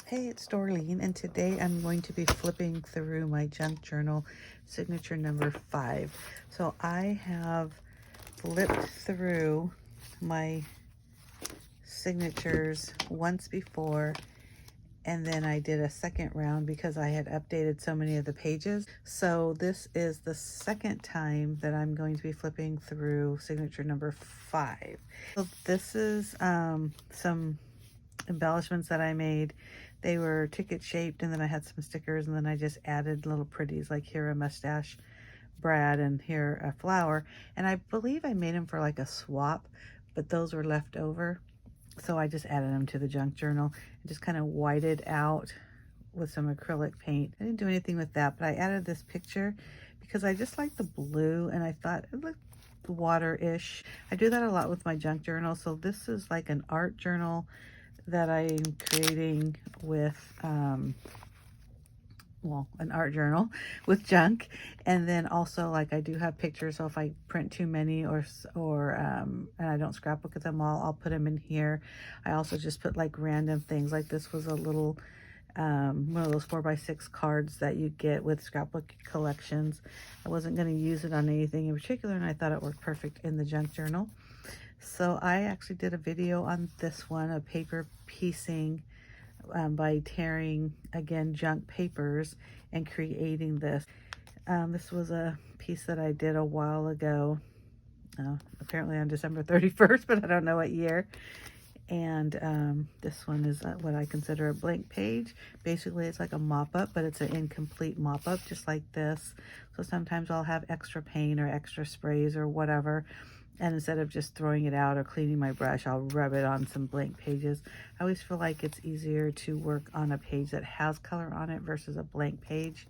Hey, it's Dorleen, and today I'm going to be flipping through my junk journal signature number 5. So I have flipped through my signatures once before, and then I did a second round because I had updated so many of the pages. So this is the second time that I'm going to be flipping through signature number 5. So this is some embellishments that I made. They were ticket shaped, and then I had some stickers, and then I just added little pretties, like here a mustache Brad and here a flower. And I believe I made them for like a swap, but those were left over, so I just added them to the junk journal and just kind of whited out with some acrylic paint. I didn't do anything with that, but I added this picture because I just like the blue and I thought it looked water-ish. I do that a lot with my junk journal. So this is like an art journal that I'm creating with, well, an art journal with junk. And then also, like, I do have pictures, so if I print too many and I don't scrapbook at them all, I'll put them in here. I also just put like random things, like this was a little one of those 4x6 cards that you get with scrapbook collections. I wasn't going to use it on anything in particular, and I thought it worked perfect in the junk journal. So I actually did a video on this one, a paper piecing, by tearing, again, junk papers and creating this. This was a piece that I did a while ago, apparently on December 31st, but I don't know what year. And this one is what I consider a blank page. Basically, it's like a mop-up, but it's an incomplete mop-up, just like this. So sometimes I'll have extra paint or extra sprays or whatever, and instead of just throwing it out or cleaning my brush, I'll rub it on some blank pages. I always feel like it's easier to work on a page that has color on it versus a blank page.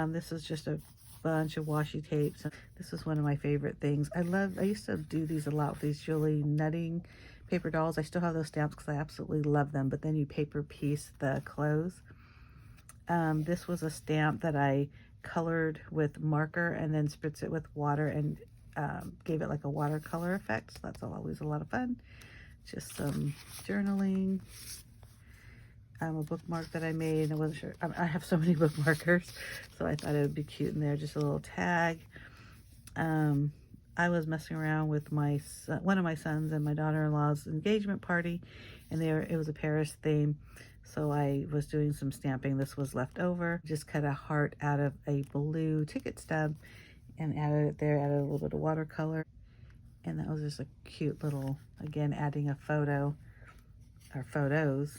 This is just a bunch of washi tapes. This is one of my favorite things. I used to do these a lot with these Julie Nutting paper dolls. I still have those stamps because I absolutely love them, but then you paper piece the clothes. This was a stamp that I colored with marker and then spritz it with water and gave it like a watercolor effect. So that's always a lot of fun. Just some journaling. A bookmark that I made. I wasn't sure. I have so many bookmarkers, so I thought it would be cute in there. Just a little tag. I was messing around with one of my sons and my daughter-in-law's engagement party, and it was a Paris theme. So I was doing some stamping. This was left over. Just cut a heart out of a blue ticket stub and added it there. Added a little bit of watercolor, and that was just a cute little, again, adding a photo or photos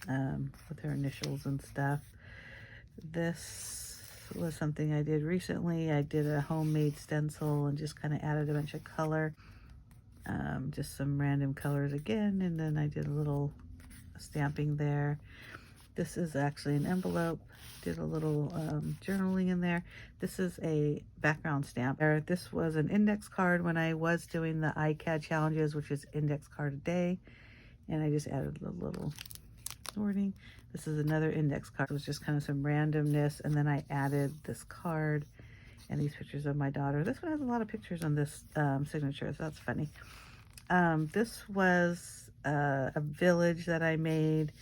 with her initials and stuff. This was something I did recently. I did a homemade stencil and just kind of added a bunch of color, just some random colors again, and then I did a little stamping there. This is actually an envelope. Did a little journaling in there. This is a background stamp. This was an index card when I was doing the iCAD challenges, which is index card a day, and I just added a little sorting. This is another index card. It was just kind of some randomness, and then I added this card and these pictures of my daughter. This one has a lot of pictures on this signature, so that's funny. This was a village that I made,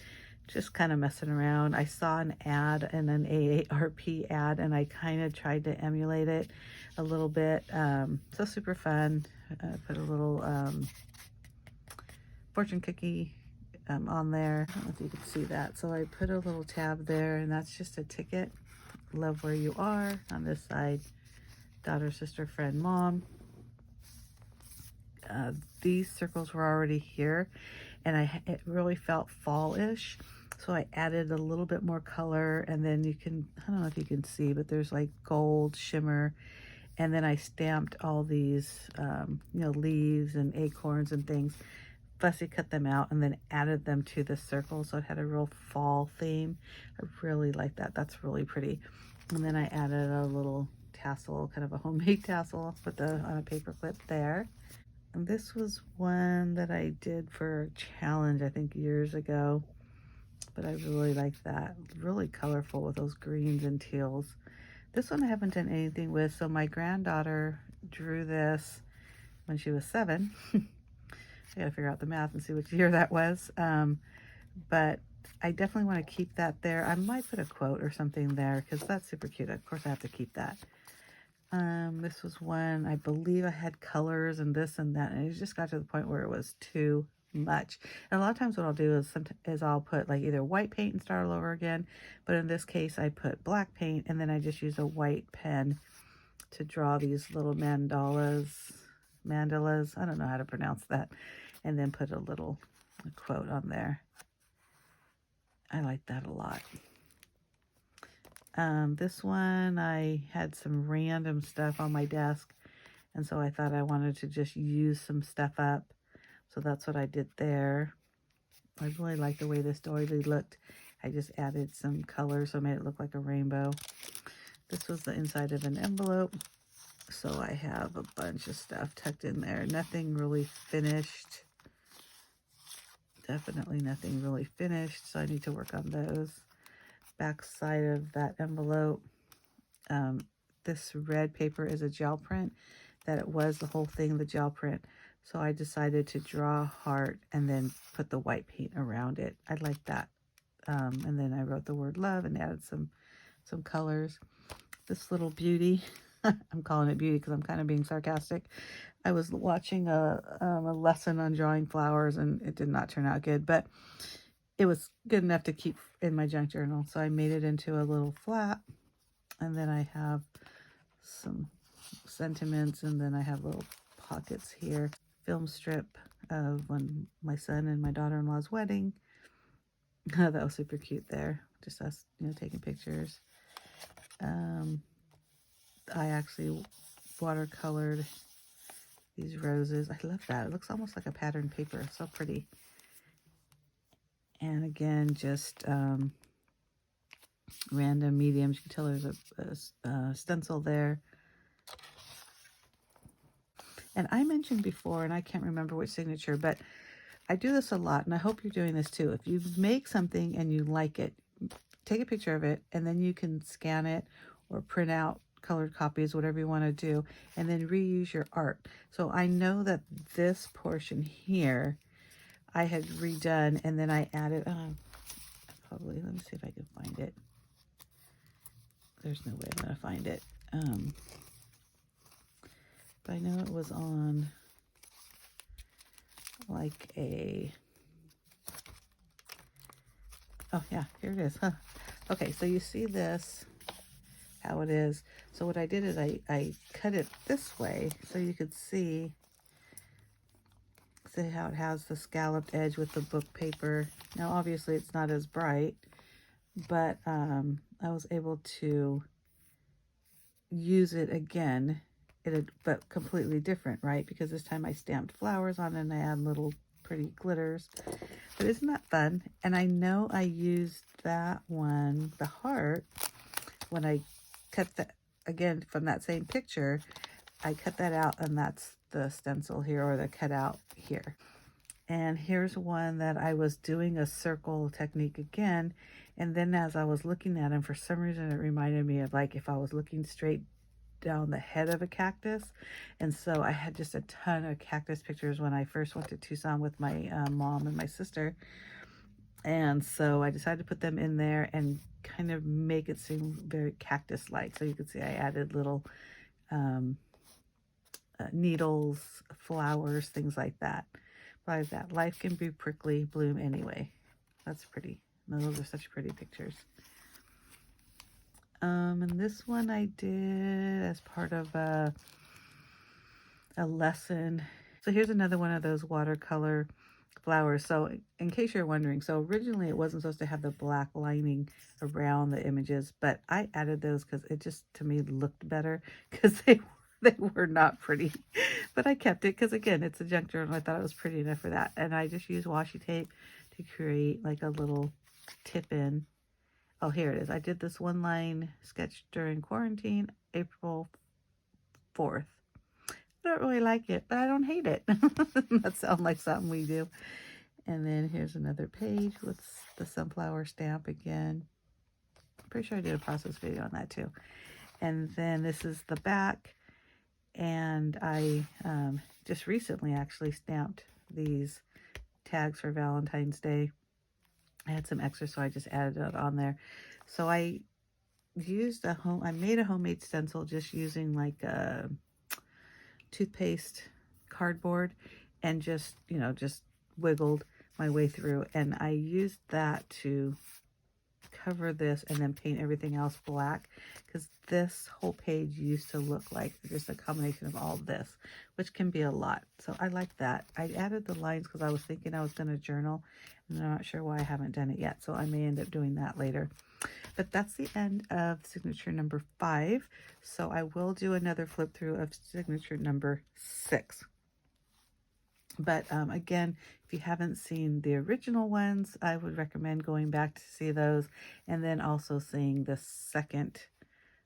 just kind of messing around. I saw an ad and an AARP ad, and I kind of tried to emulate it a little bit. So super fun. Put a little fortune cookie on there. I don't know if you can see that. So I put a little tab there, and that's just a ticket. Love where you are. On this side, daughter, sister, friend, mom. These circles were already here, and it really felt fall-ish. So I added a little bit more color, and then I don't know if you can see, but there's like gold shimmer. And then I stamped all these, leaves and acorns and things. Fussy cut them out and then added them to the circle, so it had a real fall theme. I really like that. That's really pretty. And then I added a little tassel, kind of a homemade tassel, put on a paper clip there. And this was one that I did for a challenge, I think years ago, but I really like that. Really colorful with those greens and teals. This one I haven't done anything with. So my granddaughter drew this when she was 7. I gotta figure out the math and see which year that was. But I definitely want to keep that there. I might put a quote or something there because that's super cute. Of course, I have to keep that. This was one, I believe I had colors and this and that, and it just got to the point where it was too much. And a lot of times what I'll do is I'll put like either white paint and start all over again, but in this case I put black paint and then I just use a white pen to draw these little mandalas, I don't know how to pronounce that, and then put a little quote on there. I like that a lot. This one, I had some random stuff on my desk, and so I thought I wanted to just use some stuff up. So that's what I did there. I really like the way this doily looked. I just added some color, so I made it look like a rainbow. This was the inside of an envelope. So I have a bunch of stuff tucked in there. Nothing really finished. Definitely nothing really finished, so I need to work on those. Back side of that envelope. This red paper is a gel print. That it was the whole thing, the gel print. So I decided to draw a heart and then put the white paint around it. I like that. And then I wrote the word love and added some colors. This little beauty, I'm calling it beauty because I'm kind of being sarcastic. I was watching a lesson on drawing flowers and it did not turn out good, but it was good enough to keep in my junk journal. So I made it into a little flap, and then I have some sentiments, and then I have little pockets here. Film strip of when my son and my daughter-in-law's wedding. That was super cute there. Just us, taking pictures. I actually watercolored these roses. I love that. It looks almost like a patterned paper. So pretty. And again, just random mediums. You can tell there's a stencil there. And I mentioned before, and I can't remember which signature, but I do this a lot, and I hope you're doing this too. If you make something and you like it, take a picture of it, and then you can scan it or print out colored copies, whatever you want to do, and then reuse your art. So I know that this portion here I had redone, and then I added, probably, let me see if I can find it. There's no way I'm going to find it. But I know it was on like a, oh yeah, here it is. Huh. Okay, so you see this, how it is. So what I did is I cut it this way so you could see how it has the scalloped edge with the book paper. Now obviously it's not as bright, but I was able to use it again, but completely different, right? Because this time I stamped flowers on it and I had little pretty glitters. But isn't that fun? And I know I used that one, the heart, when I cut that, again, from that same picture, I cut that out, and that's the stencil here, or the cutout here. And here's one that I was doing a circle technique again, and then as I was looking at him, for some reason it reminded me of like if I was looking straight down the head of a cactus. And so I had just a ton of cactus pictures when I first went to Tucson with my mom and my sister. And so I decided to put them in there and kind of make it seem very cactus-like. So you can see I added little needles, flowers, things like that. Like that. Life can be prickly, bloom anyway. That's pretty. Those are such pretty pictures. And this one I did as part of a lesson. So here's another one of those watercolor flowers. So in case you're wondering, so originally it wasn't supposed to have the black lining around the images, but I added those because it just, to me, looked better because they were not pretty. But I kept it because, again, it's a junk journal. I thought it was pretty enough for that. And I just used washi tape to create like a little tip in. Oh, here it is. I did this one line sketch during quarantine, April 4th. I don't really like it, but I don't hate it. That sounds like something we do. And then here's another page with the sunflower stamp again. I'm pretty sure I did a process video on that too. And then this is the back. And I just recently actually stamped these tags for Valentine's Day. I had some extra, so I just added it on there. So I made a homemade stencil just using like a toothpaste cardboard and just, just wiggled my way through. And I used that to cover this and then paint everything else black, because this whole page used to look like just a combination of all this, which can be a lot. So I like that. I added the lines because I was thinking I was going to journal, and I'm not sure why I haven't done it yet. So I may end up doing that later. But that's the end of signature number 5. So I will do another flip through of signature number 6. But again, if you haven't seen the original ones, I would recommend going back to see those, and then also seeing the second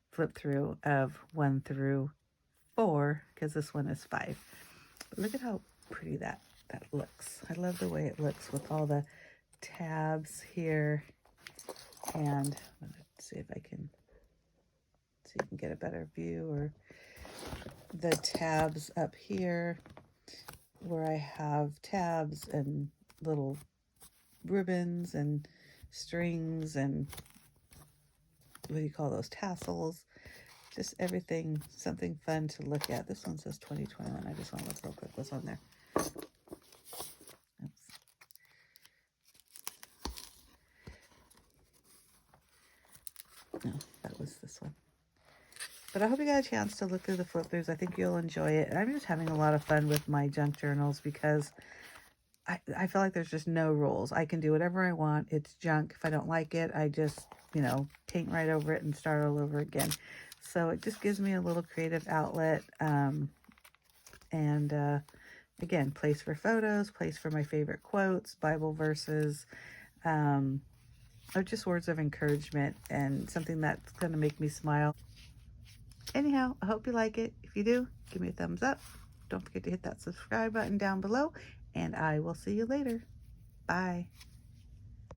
flip through of 1 through 4, because this one is 5. But look at how pretty that looks. I love the way it looks with all the tabs here. And let's see if I can get a better view, or the tabs up here where I have tabs and little ribbons and strings and what do you call those, tassels, just everything, something fun to look at. This one says 2021. I just want to look real quick what's on there. Oops. No, that was this one. But I hope you got a chance to look through the flip throughs. I think you'll enjoy it. And I'm just having a lot of fun with my junk journals because I feel like there's just no rules. I can do whatever I want. It's junk. If I don't like it, I just, paint right over it and start all over again. So it just gives me a little creative outlet. Again, place for photos, place for my favorite quotes, Bible verses, or just words of encouragement and something that's going to make me smile. Anyhow, I hope you like it. If you do, give me a thumbs up. Don't forget to hit that subscribe button down below, and I will see you later. Bye.